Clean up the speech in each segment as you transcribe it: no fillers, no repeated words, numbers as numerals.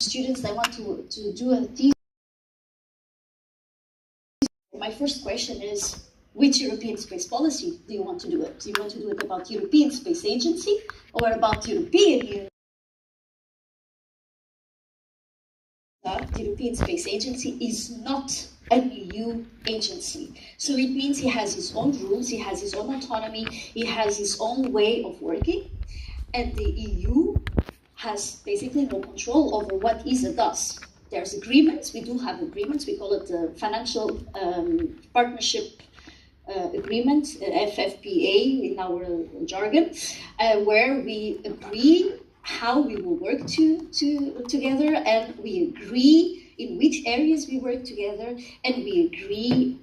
students that want to do a thesis, my first question is, which European space policy do you want to do it? Do you want to do it about European Space Agency or about European Union? The European Space Agency is not an EU agency. So it means he has his own rules, he has his own autonomy, he has his own way of working, and the EU has basically no control over what ESA does. There's agreements, we do have agreements, we call it the Financial Partnership Agreement, FFPA in our jargon, where we agree how we will work together, and we agree in which areas we work together, and we agree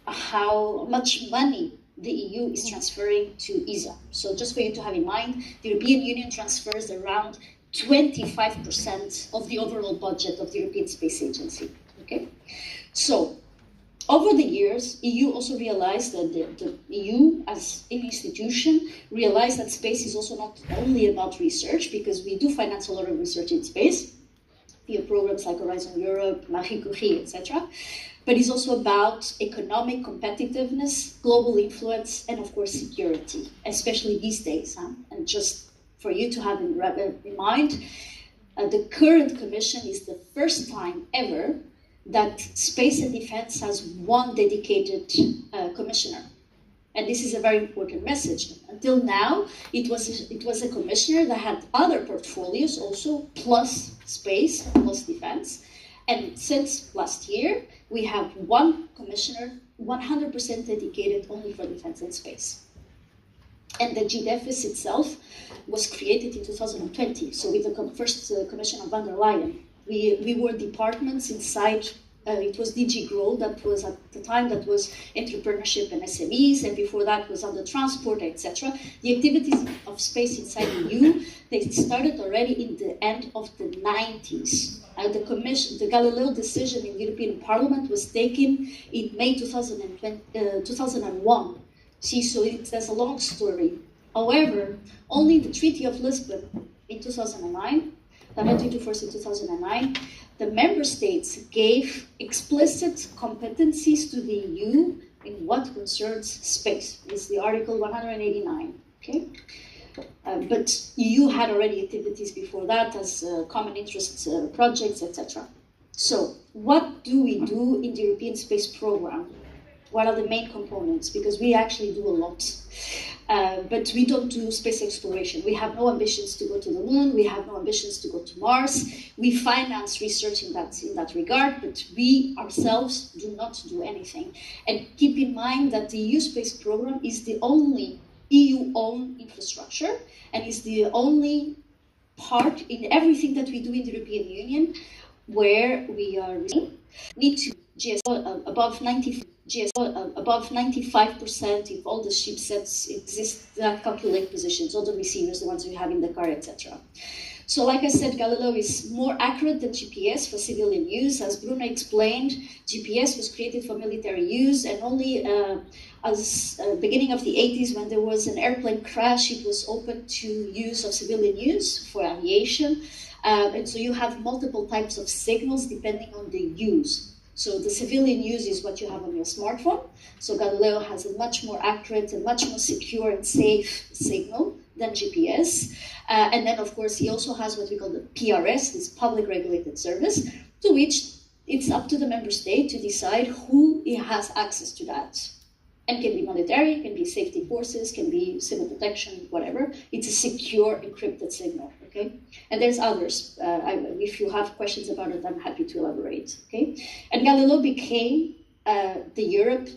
how much money the EU is transferring to ESA. So just for you to have in mind, the European Union transfers around 25% of the overall budget of the European Space Agency. Okay, so over the years, EU also realized that the EU as an institution realized that space is also not only about research, because we do finance a lot of research in space via programs like Horizon Europe, Marie Curie, etc. But it's also about economic competitiveness, global influence, and of course security, especially these days. And just for you to have in mind, the current commission is the first time ever that space and defense has one dedicated commissioner. And this is a very important message. Until now, it was a commissioner that had other portfolios also, plus space, plus defense. And since last year, we have one commissioner 100% dedicated only for defense and space. And the GDEFIS itself was created in 2020, so with the first commission of von der Leyen. We were departments inside, it was DG Grow, that was at the time, that was entrepreneurship and SMEs, and before that was under transport, etc. The activities of space inside the EU, they started already in the end of the 90s. The Galileo decision in the European Parliament was taken in May 2001. See, so there's a long story. However, only the Treaty of Lisbon in 2009, that went into force in 2009, the member states gave explicit competencies to the EU in what concerns space. It's the Article 189, okay? But EU had already activities before that as common interest projects, etc. So what do we do in the European Space Programme? What are the main components? Because we actually do a lot. But we don't do space exploration. We have no ambitions to go to the moon. We have no ambitions to go to Mars. We finance research in that regard, but we ourselves do not do anything. And keep in mind that the EU Space Programme is the only EU-owned infrastructure, and is the only part in everything that we do in the European Union where we are need to GSO above 95% if all the chipsets exist that calculate positions, all the receivers, the ones we have in the car, etc. So like I said, Galileo is more accurate than GPS for civilian use. As Bruno explained, GPS was created for military use, and only beginning of the 80s, when there was an airplane crash, it was open to use of civilian use for aviation. And so you have multiple types of signals depending on the use. So the civilian use is what you have on your smartphone. So Galileo has a much more accurate and much more secure and safe signal than GPS. And then, of course, he also has what we call the PRS, this public regulated service, to which it's up to the member state to decide who has access to that. And can be military, can be safety forces, can be civil protection, whatever. It's a secure, encrypted signal, okay? And there's others. If you have questions about it, I'm happy to elaborate, okay? And Galileo became the Europe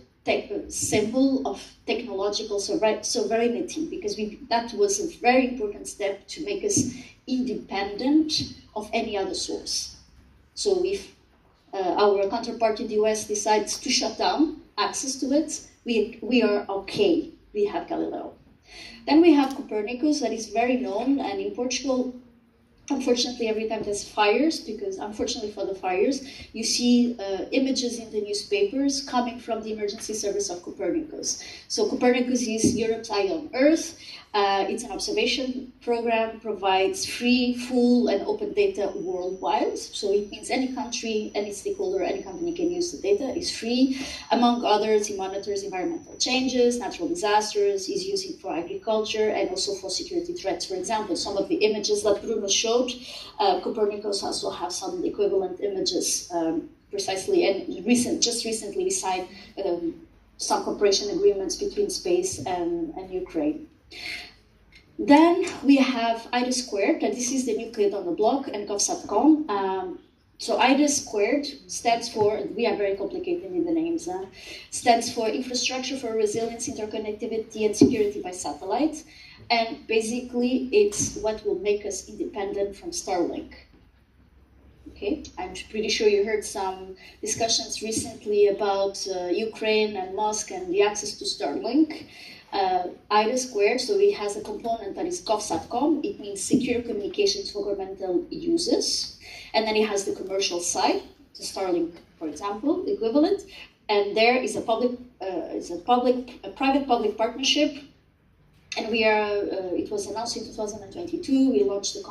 symbol of technological sovereignty, because that was a very important step to make us independent of any other source. So if our counterpart in the US decides to shut down access to it, we are okay, we have Galileo. Then we have Copernicus, that is very known, and in Portugal, unfortunately, every time there's fires, because unfortunately for the fires, you see images in the newspapers coming from the emergency service of Copernicus. So Copernicus is Europe's eye on Earth. It's an observation program, provides free, full, and open data worldwide. So it means any country, any stakeholder, any company can use the data. It's free. Among others, it monitors environmental changes, natural disasters, is used it for agriculture, and also for security threats. For example, some of the images that Bruno showed, Copernicus also has some equivalent images precisely. And just recently, we signed some cooperation agreements between space and Ukraine. Then we have IDA squared, and this is the new kid on the block, and GovSatcom. So IDA squared stands for, we are very complicated in the names, stands for Infrastructure for Resilience, Interconnectivity, and Security by Satellite. And basically, it's what will make us independent from Starlink. Okay, I'm pretty sure you heard some discussions recently about Ukraine and Musk and the access to Starlink. IDA squared, so it has a component that is GovSatcom. It means secure communications for governmental users. And then it has the commercial side, the Starlink, for example, equivalent. And there is a private-public partnership. And we are, it was announced in 2022. We launched the